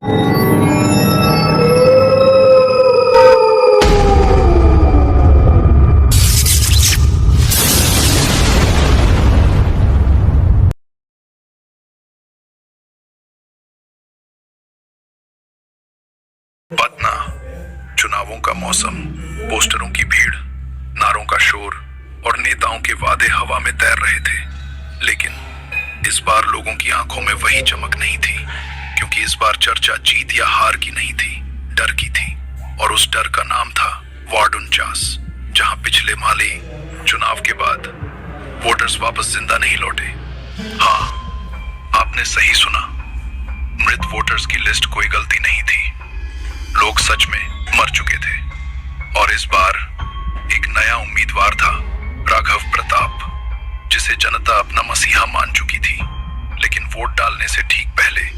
पटना, चुनावों का मौसम, पोस्टरों की भीड़, नारों का शोर और नेताओं के वादे हवा में तैर रहे थे। लेकिन इस बार लोगों की आंखों में वही चमक नहीं थी, क्योंकि इस बार चर्चा जीत या हार की नहीं थी, डर की थी। और उस डर का नाम था वार्ड 49, जहां पिछले माली चुनाव के बाद वोटर्स वापस जिंदा नहीं लौटे। हाँ, आपने सही सुना, मृत वोटर्स की लिस्ट कोई गलती नहीं थी। लोग सच में मर चुके थे। और इस बार एक नया उम्मीदवार था, राघव प्रताप, जिसे जनता अपना मसीहा मान चुकी थी। लेकिन वोट डालने से ठीक पहले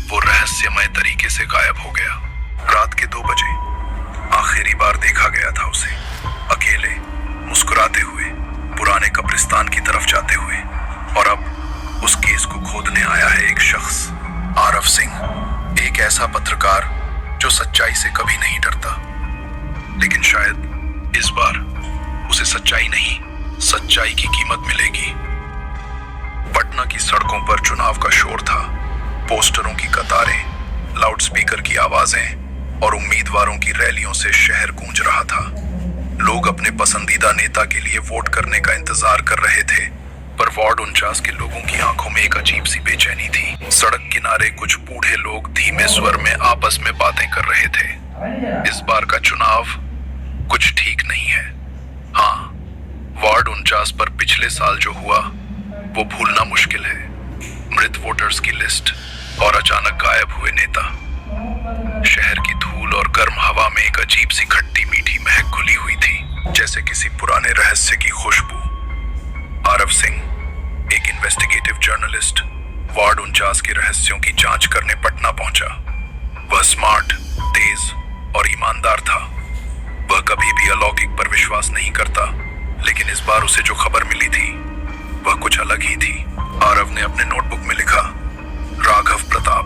वो रहस्यमय तरीके से गायब हो गया। रात के 2 बजे आखिरी बार देखा गया था उसे, अकेले, मुस्कुराते हुए, पुराने कब्रिस्तान की तरफ जाते हुए। और अब उस केस को खोदने आया है एक शख्स, आरव सिंह, एक ऐसा पत्रकार जो सच्चाई से कभी नहीं डरता। लेकिन शायद इस बार उसे सच्चाई नहीं, सच्चाई की कीमत मिलेगी। पटना की सड़कों पर चुनाव का शोर था, पोस्टरों की कतारें, लाउडस्पीकर की आवाजें और उम्मीदवारों की रैलियों से शहर गूंज रहा था। लोग अपने पसंदीदा नेता के लिए वोट करने का इंतजार कर रहे थे, पर वार्ड 49 के लोगों की आंखों में एक अजीब सी बेचैनी थी। सड़क किनारे कुछ बूढ़े लोग धीमे स्वर में आपस में बातें कर रहे थे। इस बार का चुनाव कुछ ठीक नहीं है। हाँ, वार्ड 49 पर पिछले साल जो हुआ वो भूलना मुश्किल है। मृत वोटर्स की लिस्ट और अचानक गायब हुए नेता। शहर की धूल और गर्म हवा में एक अजीब सी खट्टी मीठी महक घुली हुई थी, जैसे किसी पुराने रहस्य की खुशबू। आरव सिंह, एक इन्वेस्टिगेटिव जर्नलिस्ट, वार्ड 49 के रहस्यों की जांच करने पटना पहुंचा। वह स्मार्ट, तेज और ईमानदार था। वह कभी भी अलौकिक पर विश्वास नहीं करता, लेकिन इस बार उसे जो खबर मिली थी वह कुछ अलग ही थी। आरव ने अपने नोटबुक में लिखा, राघव प्रताप,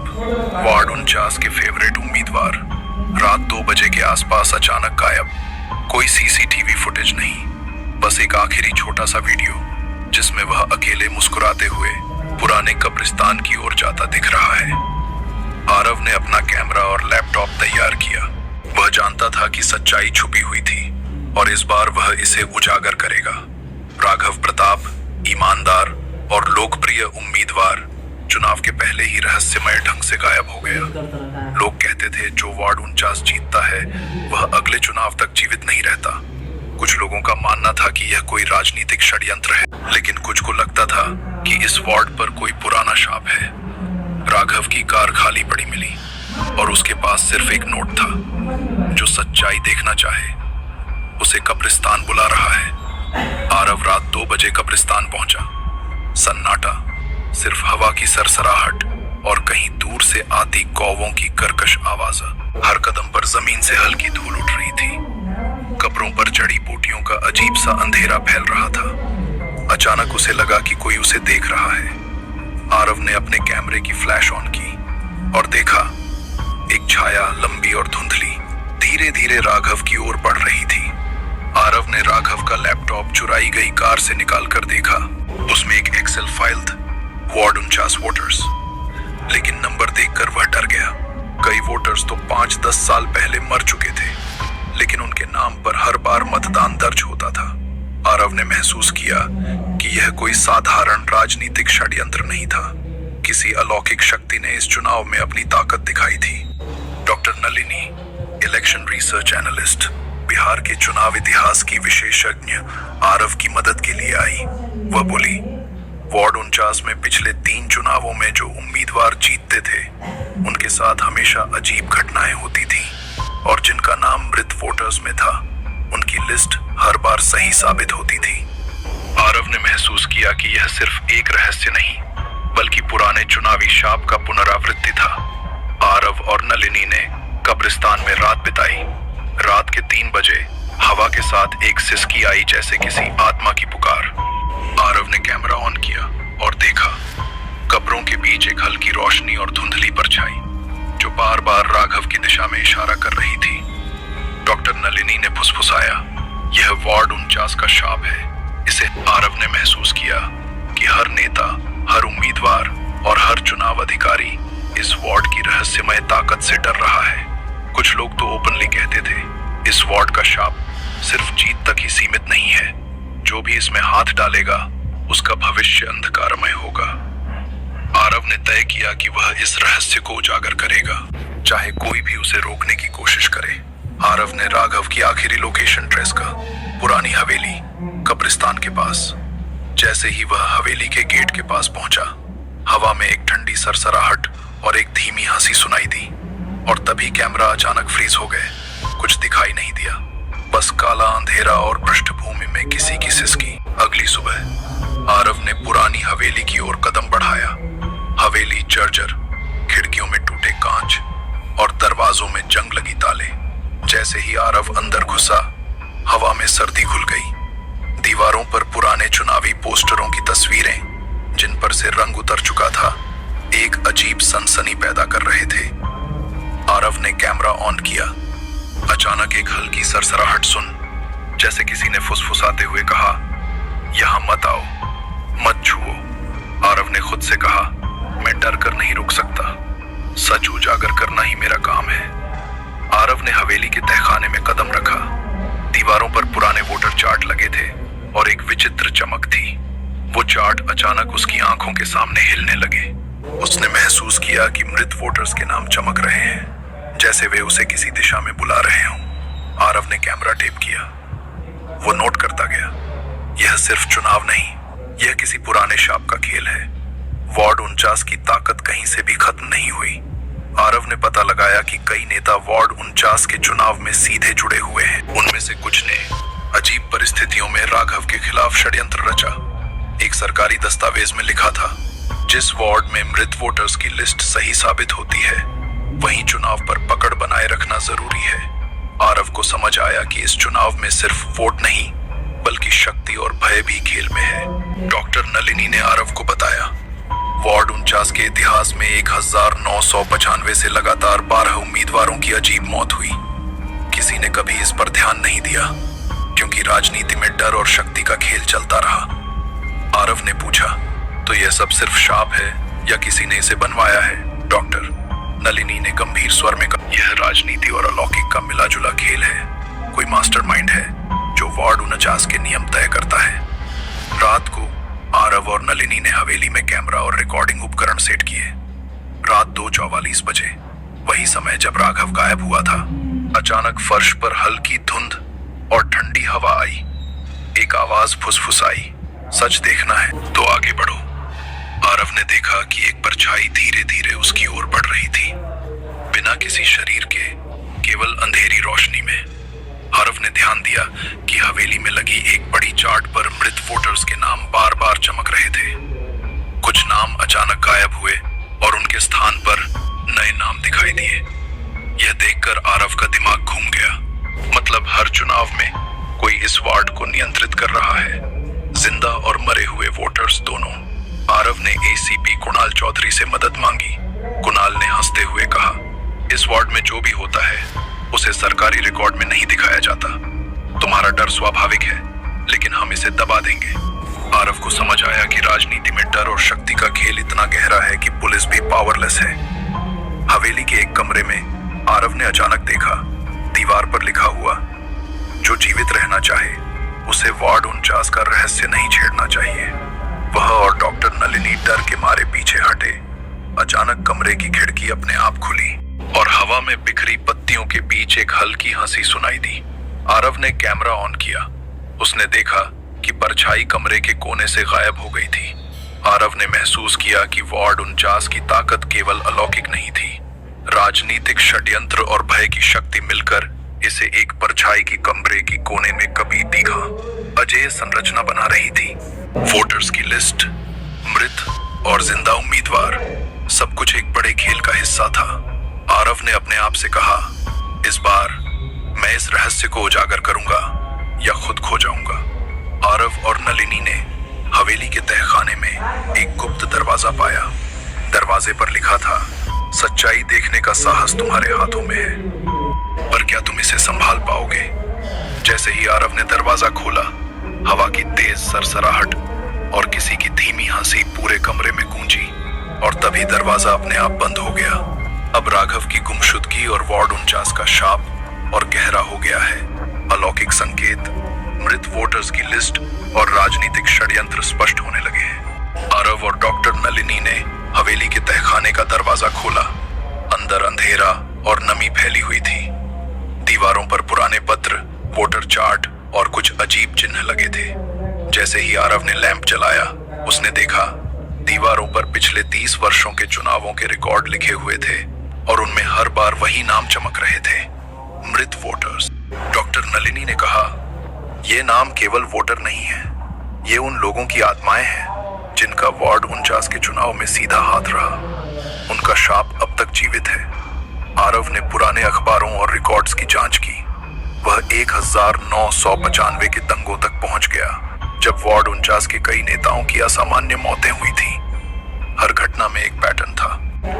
वार्ड 49 के फेवरेट उम्मीदवार, रात 2 बजे के आसपास अचानक गायब। कोई सीसीटीवी फुटेज नहीं, बस एक आखिरी छोटा सा वीडियो जिसमें वह अकेले मुस्कुराते हुए पुराने कब्रिस्तान की ओर जाता दिख रहा है। आरव ने अपना कैमरा और लैपटॉप तैयार किया। वह जानता था कि सच्चाई छुपी हुई थी और इस बार वह इसे उजागर करेगा। राघव प्रताप, ईमानदार और लोकप्रिय उम्मीदवार, चुनाव के पहले ही रहस्यमय ढंग से गायब हो गया। लोग कहते थे जो वार्ड 49 जीतता है वह अगले चुनाव तक जीवित नहीं रहता। कुछ लोगों का मानना था कि यह कोई राजनीतिक षड्यंत्र है, लेकिन कुछ को लगता था कि इस वार्ड पर कोई पुराना शाप है। राघव की कार खाली पड़ी मिली और उसके पास सिर्फ एक नोट था, जो सच्चाई देखना चाहे उसे कब्रिस्तान बुला रहा है। आरव रात 2 बजे कब्रिस्तान पहुंचा। सन्नाटा, सिर्फ हवा की सरसराहट और कहीं दूर से आती कौवों की कर्कश आवाज। हर कदम पर जमीन से हल्की धूल उठ रही थी। कब्रों पर जड़ी बूटियों का अजीब सा अंधेरा फैल रहा था। अचानक उसे लगा कि कोई उसे देख रहा है। आरव ने अपने कैमरे की फ्लैश ऑन की और देखा, एक छाया लंबी और धुंधली धीरे धीरे राघव की ओर बढ़ रही थी। आरव ने राघव का लैपटॉप चुराई गई कार से निकालकर देखा। उसमें एक एक्सेल फाइल थी, वार्ड 49 वोटर्स। लेकिन नंबर देखकर वह डर गया। कई वोटर्स तो 5-10 साल पहले मर चुके थे, लेकिन उनके नाम पर हर बार मतदान दर्ज होता था। आरव ने महसूस किया कि यह कोई साधारण राजनीतिक षड्यंत्र नहीं था। किसी अलौकिक शक्ति ने इस चुनाव में अपनी ताकत दिखाई थी। Doctor Nalini, election research analyst, Bihar के चुनाव इतिहास की विशेषज्ञ, आरव की मदद के लिए आई। वह बोली, वार्ड 49 में पिछले 3 चुनावों में जो उम्मीदवार जीतते थे उनके साथ हमेशा अजीब घटनाएं होती थी, और जिनका नाम मृत वोटर्स में था उनकी लिस्ट हर बार सही साबित होती थी। आरव ने महसूस किया कि यह सिर्फ एक रहस्य नहीं, बल्कि पुराने चुनावी शाप का पुनरावृत्ति था। आरव और नलिनी ने कब्रिस्तान में रात बिताई। रात के 3 बजे हवा के साथ एक सिसकी आई, जैसे किसी आत्मा की पुकार। आरव ने कैमरा ऑन किया और देखा, कब्रों के बीच एक हल्की रोशनी और धुंधली परछाई। जो बार बार राघव की दिशा में इशारा कर रही थी। डॉक्टर नलिनी ने फुसफुसाया, यह वार्ड 49 का शाप है। इसे आरव ने महसूस किया कि हर नेता, हर उम्मीदवार और हर चुनाव अधिकारी इस वार्ड की रहस्यमय ताकत से डर रहा है। कुछ लोग तो ओपनली कहते थे, इस वार्ड का शाप सिर्फ जीत तक ही सीमित नहीं है, जो भी इसमें हाथ डालेगा उसका भविष्य अंधकारमय होगा। आरव ने तय किया कि वह इस रहस्य को उजागर करेगा, चाहे कोई भी उसे रोकने की कोशिश करे। आरव ने राघव की आखिरी लोकेशन ट्रेस का, पुरानी हवेली, कब्रिस्तान के पास। जैसे ही वह हवेली के गेट के पास पहुंचा, हवा में एक ठंडी सरसराहट और एक धीमी हंसी सुनाई दी, और तभी कैमरा अचानक फ्रीज हो गए। कुछ दिखाई नहीं दिया, बस काला अंधेरा और पृष्ठभूमि में किसी की सिसकी। अगली सुबह आरव ने पुरानी हवेली की ओर कदम बढ़ाया। हवेली जर्जर, खिड़कियों में टूटे कांच और दरवाजों में जंग लगी ताले। जैसे ही आरव अंदर घुसा, हवा में सर्दी घुल गई। दीवारों पर पुराने चुनावी पोस्टरों की तस्वीरें, जिन पर से रंग उतर चुका था, एक अजीब सनसनी पैदा कर रहे थे। आरव ने कैमरा ऑन किया। अचानक एक हल्की सरसराहट सुन, जैसे किसी ने फुसफुसाते हुए कहा, यहां मत आओ, मत छुओ। आरव ने खुद से कहा, मैं डर कर नहीं रुक सकता, सच उजागर करना ही मेरा काम है। आरव ने हवेली के तहखाने में कदम रखा। दीवारों पर पुराने वोटर चार्ट लगे थे और एक विचित्र चमक थी। वो चार्ट अचानक उसकी आंखों के सामने हिलने लगे। उसने महसूस किया कि मृत वोटर्स के नाम चमक रहे हैं, जैसे वे उसे किसी दिशा में बुला रहे हों। आरव ने कैमरा टेप किया। वो नोट करता गया, यह सिर्फ चुनाव नहीं, यह किसी पुराने शाप का खेल है। वार्ड 49 की ताकत कहीं से भी खत्म नहीं हुई। आरव ने पता लगाया कि कई नेता वार्ड 49 के चुनाव में सीधे जुड़े हुए हैं। उनमें से कुछ ने अजीब परिस्थितियों में राघव के खिलाफ षड्यंत्र रचा। एक सरकारी दस्तावेज में लिखा था, जिस वार्ड में मृत वोटर्स की लिस्ट सही साबित होती है, वहीं चुनाव पर पकड़ बनाए रखना जरूरी है। आरव को समझ आया कि इस चुनाव में सिर्फ वोट नहीं, बल्कि शक्ति और भय भी खेल में है। डॉक्टर नलिनी ने आरव को बताया, वार्ड 49 के इतिहास में 1995 से लगातार 12 उम्मीदवारों की अजीब मौत हुई। किसी ने कभी इस पर ध्यान नहीं दिया, क्योंकि राजनीति में डर और शक्ति का खेल चलता रहा। आरव ने पूछा, तो यह सब सिर्फ शाप है या किसी ने इसे बनवाया है? डॉक्टर नलिनी ने गंभीर स्वर में कहा, यह राजनीति और अलौकिक का मिला जुला खेल है। कोई मास्टरमाइंड है जो वार्ड 49 के नियम तय करता है। रात को आरव और नलिनी ने हवेली में कैमरा और रिकॉर्डिंग उपकरण सेट किए। रात 2:44 बजे, वही समय जब राघव गायब हुआ था। अचानक फर्श पर हल्की धुंध और ठंडी हवा आई। एक आवाज फुसफुसाई, सच देखना है तो आगे बढ़ो। आरव ने देखा कि एक परछाई धीरे धीरे उसकी ओर बढ़ रही थी, बिना किसी शरीर के, केवल अंधेरी रोशनी में। आरव ने ध्यान दिया कि हवेली में लगी एक बड़ी चार्ट पर मृत वोटर्स के नाम बार बार चमक रहे थे। कुछ नाम अचानक गायब हुए और उनके स्थान पर नए नाम दिखाई दिए। यह देखकर आरव का दिमाग घूम गया। मतलब हर चुनाव में कोई इस वार्ड को नियंत्रित कर रहा है, जिंदा और मरे हुए वोटर्स दोनों। आरव ने एसीपी कुणाल चौधरी से मदद मांगी। कुणाल ने हंसते हुए कहा, इस वार्ड में जो भी होता है उसे सरकारी रिकॉर्ड में नहीं दिखाया जाता। तुम्हारा डर स्वाभाविक है, लेकिन हम इसे दबा देंगे। आरव को समझ आया कि राजनीति में डर और शक्ति का खेल इतना गहरा है कि पुलिस भी पावरलेस है। हवेली के एक कमरे में आरव ने अचानक देखा, दीवार पर लिखा हुआ, जो जीवित रहना चाहे उसे वार्ड 49 का रहस्य नहीं छेड़ना चाहिए। वह और डॉक्टर नलिनी डर के मारे पीछे हटे। अचानक कमरे की खिड़की अपने आप खुली और हवा में बिखरी पत्तियों के बीच एक हल्की हंसी सुनाई दी। आरव ने कैमरा ऑन किया। उसने देखा कि परछाई कमरे के कोने से गायब हो गई थी। आरव ने महसूस किया कि वार्ड 49 की ताकत केवल अलौकिक नहीं थी, राजनीतिक षड्यंत्र और भय की शक्ति मिलकर इसे एक परछाई की कमरे की कोने में कभी दिखा अजेय संरचना बना रही थी। वोटर्स की लिस्ट, मृत और जिंदा उम्मीदवार, सब कुछ एक बड़े खेल का हिस्सा था। आरव ने अपने आप से कहा, इस बार मैं इस रहस्य को उजागर करूंगा या खुद खो जाऊंगा। आरव और नलिनी ने हवेली के तहखाने में एक गुप्त दरवाजा पाया। दरवाजे पर लिखा था, सच्चाई देखने का साहस तुम्हारे हाथों में है, पर क्या तुम इसे संभाल पाओगे? जैसे ही आरव ने दरवाजा खोला, हवा की तेज सरसराहट और किसी की धीमी हंसी पूरे कमरे में गूंजी और तभी दरवाजा अपने आप बंद हो गया। अब राघव की गुमशुदगी और वार्ड 49 का शाप और गहरा हो गया है। अलौकिक संकेत, मृत वोटर्स की लिस्ट और राजनीतिक षड्यंत्र स्पष्ट होने लगे हैं। आरव और डॉक्टर नलिनी ने हवेली के तहखाने का दरवाजा खोला। अंदर अंधेरा और नमी फैली हुई थी। दीवारों पर पुराने पत्र, वोटर चार्ट और कुछ अजीब चिन्ह लगे थे। जैसे ही आरव ने लैंप जलाया, उसने देखा दीवारों पर पिछले 30 वर्षों के चुनावों के रिकॉर्ड लिखे हुए थे और उनमें हर बार वही नाम चमक रहे थे, मृत वोटर्स। डॉक्टर नलिनी ने कहा, ये नाम केवल वोटर नहीं है, ये उन लोगों की आत्माएं हैं जिनका वार्ड 49 के चुनाव में सीधा हाथ रहा। उनका शाप अब तक जीवित है। आरव ने पुराने अखबारों और रिकॉर्ड्स की जांच की। वह 1995 के दंगों तक पहुंच गया, जब वार्ड 49 के कई नेताओं की असामान्य मौतें हुई थी। हर घटना में एक पैटर्न था।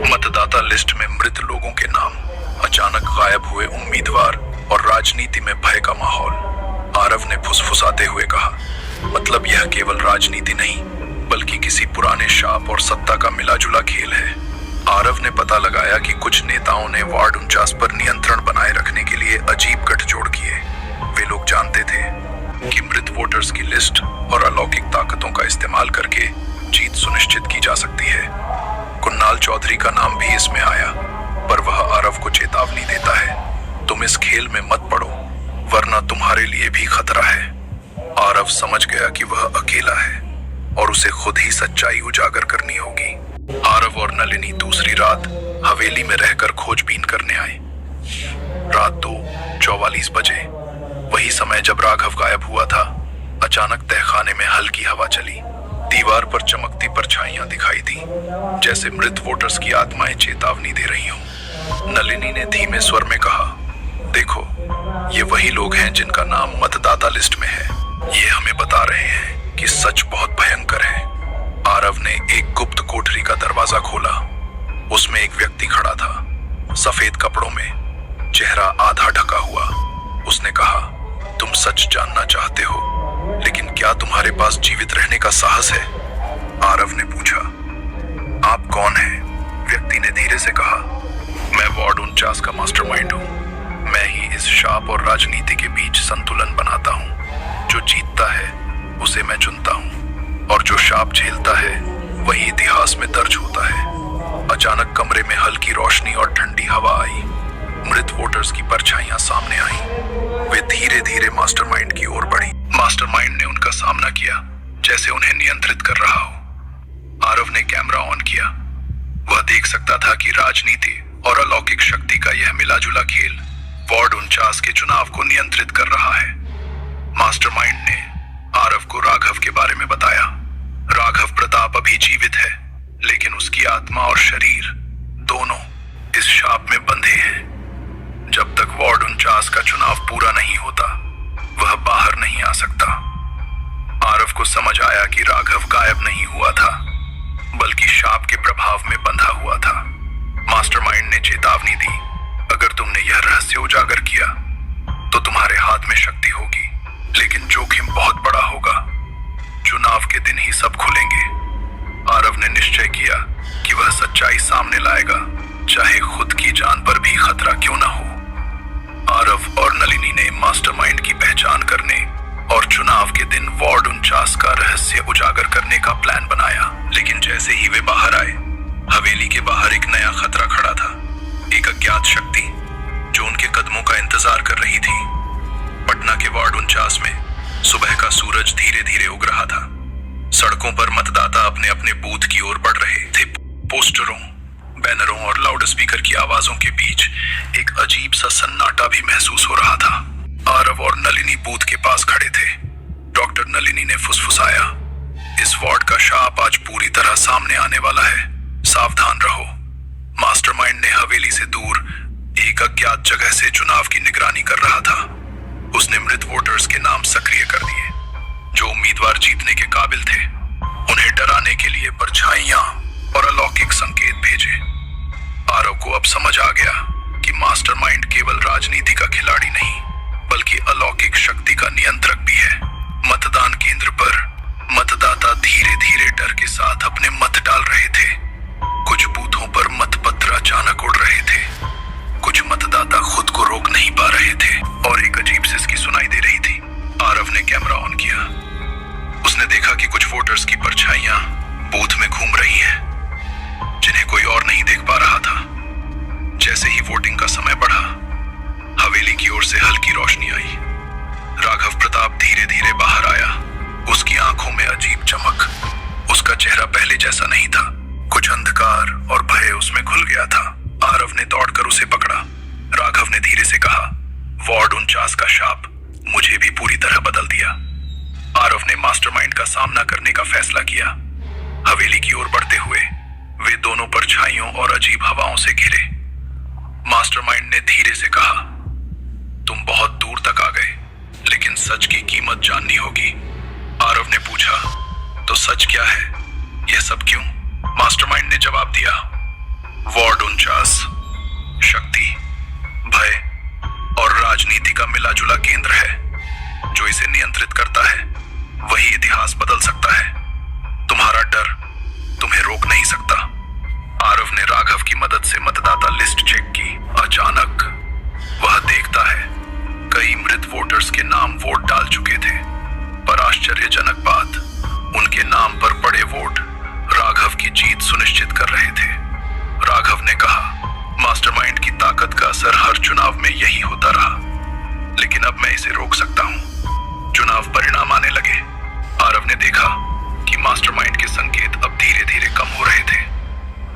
मतदाता लिस्ट में मृत लोगों के नाम, अचानक गायब हुए उम्मीदवार और राजनीति में भय का माहौल। आरव ने फुसफुसाते हुए कहा, मतलब यह केवल राजनीति नहीं, बल्कि किसी पुराने शाप और सत्ता का मिलाजुला खेल है। आरव ने पता लगाया कि कुछ नेताओं ने वार्ड 49 पर नियंत्रण बनाए रखने के लिए अजीब गठजोड़ किए। वे लोग जानते थे कि मृत वोटर्स की लिस्ट और अलौकिक ताकतों का इस्तेमाल करके जीत सुनिश्चित की जा सकती है। कुन्नाल चौधरी का नाम भी इसमें आया, पर वह आरव को चेतावनी देता है, तुम इस खेल में मत पड़ो, वरना तुम्हारे लिए भी खतरा है। आरव समझ गया कि वह अकेला है और उसे खुद ही सच्चाई उजागर करनी होगी। आरव और नलिनी दूसरी रात हवेली में रहकर खोजबीन करने आए। रात 2:44 बजे, वही समय जब राघव गायब हुआ था, अचानक तहखाने में हल्की हवा चली। दीवार पर चमकती परछाइयां दिखाई दी, जैसे मृत वोटर्स की आत्माएं चेतावनी दे रही हों। नलिनी ने धीमे स्वर में कहा, देखो, ये वही लोग हैं जिनका नाम मतदाता लिस्ट में है। ये हमें बता रहे हैं कि सच बहुत भयंकर है। आरव ने एक गुप्त कोठरी का दरवाजा खोला। उसमें एक व्यक्ति खड़ा था, सफेद कपड़ों में, चेहरा आधा ढका हुआ। उसने कहा, तुम सच जानना चाहते हो, लेकिन क्या तुम्हारे पास जीवित रहने का साहस है? आरव ने पूछा। आप कौन हैं? व्यक्ति ने धीरे से कहा, मैं वार्ड 49 का मास्टरमाइंड हूँ। मैं ही इस शाप और राजनीति के बीच संतुलन बनाता हूँ। जो जीतता है उसे मैं चुनता हूँ, और जो शाप झेलता है वही इतिहास में दर्ज होता है। अचानक कमरे में हल्की रोशनी और ठंडी हवा आई। मृत वोटर्स की परछाइयां सामने आईं। वे धीरे धीरे मास्टरमाइंड की ओर बढ़ी। मास्टरमाइंड ने उनका सामना किया, जैसे उन्हें नियंत्रित कर रहा हो। आरव ने कैमरा ऑन किया। वह देख सकता था कि राजनीति और अलौकिक शक्ति का यह मिलाजुला खेल वार्ड 49 के चुनाव को नियंत्रित कर रहा है। मास्टरमाइंड ने आरव को राघव के बारे में बताया। राघव प्रताप अभी जीवित है, लेकिन उसकी आत्मा और शरीर दोनों इस शाप में बंधे हैं। जब तक वार्ड 49 का चुनाव पूरा नहीं होता, वह बाहर नहीं आ सकता। आरव को समझ आया कि राघव गायब नहीं हुआ था, बल्कि शाप के प्रभाव में बंधा हुआ था। मास्टरमाइंड ने चेतावनी दी, अगर तुमने यह रहस्य उजागर किया तो तुम्हारे हाथ में शक्ति होगी, लेकिन जोखिम बहुत बड़ा होगा। चुनाव के दिन ही सब खुलेंगे। आरव ने निश्चय किया कि वह सच्चाई सामने लाएगा, चाहे खुद की जान पर भी खतरा क्यों न हो। आरव और नलिनी ने मास्टरमाइंड की पहचान करने और चुनाव के दिन वार्ड 49 का रहस्य उजागर करने का प्लान बनाया। लेकिन जैसे ही वे बाहर आए, हवेली के बाहर एक नया खतरा खड़ा था। एक अज्ञात शक्ति जो उनके कदमों का इंतजार कर रही थी। पटना के वार्ड 49 में सुबह का सूरज धीरे धीरे उग रहा था। सड़कों पर मतदाता अपने अपने बूथ की ओर बढ़ रहे थे। पोस्टरों, बैनरों और लाउड स्पीकर की आवाजों के बीच एक अजीब सा सन्नाटा भी महसूस हो रहा था। आरव और नलिनी बूथ के पास खड़े थे। डॉक्टर नलिनी ने फुसफुसाया, इस वार्ड का शाप आज पूरी तरह सामने आने वाला है, सावधान रहो। मास्टरमाइंड ने हवेली से दूर एक अज्ञात जगह से चुनाव की निगरानी कर रहा था। उसने मृत वोटर्स के नाम सक्रिय कर दिए, जो उम्मीदवार जीतने के काबिल थे। उन्हें डराने के लिए परछाइयां और अलौकिक संकेत भेजे। आरव को अब समझ आ गया कि मास्टरमाइंड केवल राजनीति का खिलाड़ी नहीं बल्कि अलौकिक शक्ति का नियंत्रक भी है। मतदान केंद्र पर मतदाता धीरे धीरे डर के साथ अपने मत डाल रहे थे। कुछ बूथों पर मतपत्र अचानक उड़ रहे थे, कुछ मतदाता खुद को रोक नहीं पा रहे थे और एक अजीब सिसकी सुनाई दे रही थी। आरव ने कैमरा ऑन किया। उसने देखा कि कुछ वोटर्स की परछाइयां बूथ में घूम रही हैं, जिन्हें कोई और नहीं देख पा रहा था। जैसे ही वोटिंग का समय बढ़ा, हवेली की ओर से हल्की रोशनी आई। राघव प्रताप धीरे धीरे बाहर आया। उसकी आंखों में अजीब चमक। उसका चेहरा पहले जैसा नहीं था। कुछ अंधकार और भय उसमें घुल गया था। आरव ने दौड़कर उसे पकड़ा। राघव ने धीरे से कहा, वार्ड 49 का शाप मुझे भी पूरी तरह बदल दिया। आरव ने मास्टरमाइंड का सामना करने का फैसला किया। हवेली की ओर बढ़ते हुए वे दोनों परछाइयों और अजीब हवाओं से घिरे। मास्टरमाइंड ने धीरे से कहा, तुम बहुत दूर तक आ गए, लेकिन सच की कीमत जाननी होगी। आरव ने पूछा, तो सच क्या है? यह सब क्यों? मास्टरमाइंड ने जवाब दिया, वार्ड 49 शक्ति, भय और राजनीति का मिला जुला केंद्र है। जो इसे नियंत्रित करता है वही इतिहास बदल सकता है। तुम्हारा डर तुम्हें रोक नहीं सकता। आरव ने राघव की मदद से मतदाता लिस्ट चेक की। अचानक वह देखता है कई मृत वोटर्स के नाम वोट डाल चुके थे, पर आश्चर्यजनक बात, उनके नाम पर पड़े वोट राघव की जीत सुनिश्चित कर रहे थे। राघव ने कहा, मास्टरमाइंड की ताकत का असर हर चुनाव में यही होता रहा, लेकिन अब मैं इसे रोक सकता हूं। चुनाव परिणाम आने लगे। आरव ने देखा कि मास्टरमाइंड के संकेत अब धीरे धीरे कम हो रहे थे।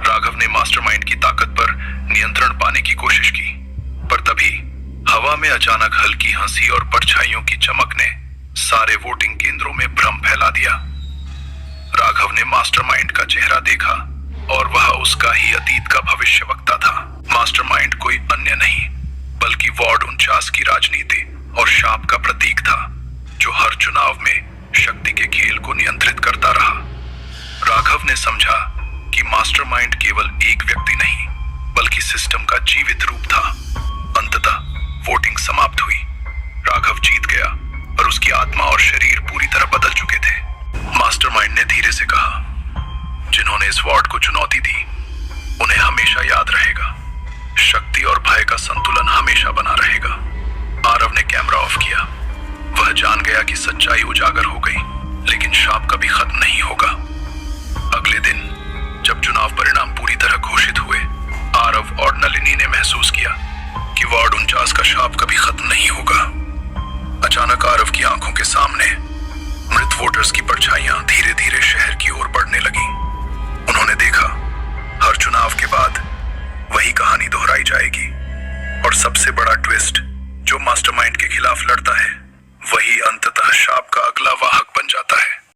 राघव ने मास्टरमाइंड की ताकत पर नियंत्रण पाने की कोशिश की, पर तभी हवा में अचानक हल्की हंसी और परछाइयों की चमक ने सारे वोटिंग केंद्रों में भ्रम फैला दिया। राघव ने मास्टरमाइंड का चेहरा देखा और वह उसका ही अतीत का भविष्यवक्ता था। मास्टरमाइंड कोई अन्य नहीं बल्कि वार्ड 49 की राजनीति और शाप का प्रतीक था, जो हर चुनाव में शक्ति के खेल को नियंत्रित करता रहा। राघव ने समझा कि मास्टरमाइंड केवल एक व्यक्ति नहीं बल्कि सिस्टम का जीवित रूप था। अंततः वोटिंग समाप्त हुई। राघव जीत गया, पर उसकी आत्मा और शरीर पूरी तरह बदल चुके थे। मास्टरमाइंड ने धीरे से कहा, जिन्होंने इस वार्ड को चुनौती दी उन्हें हमेशा याद रहेगा। शक्ति और भय का संतुलन हमेशा बना रहेगा। आरव ने कैमरा ऑफ किया। वह जान गया कि सच्चाई उजागर हो गई, लेकिन शाप कभी खत्म नहीं होगा। अगले दिन जब चुनाव परिणाम पूरी तरह घोषित हुए, आरव और नलिनी ने महसूस किया कि वार्ड 49 का शाप कभी खत्म नहीं होगा। अचानक आरव की आंखों के सामने मृत वोटर्स की परछाइयां धीरे धीरे शहर की ओर बढ़ने लगी। उन्होंने देखा, हर चुनाव के बाद वही कहानी दोहराई जाएगी और सबसे बड़ा ट्विस्ट, जो मास्टरमाइंड के खिलाफ लड़ता है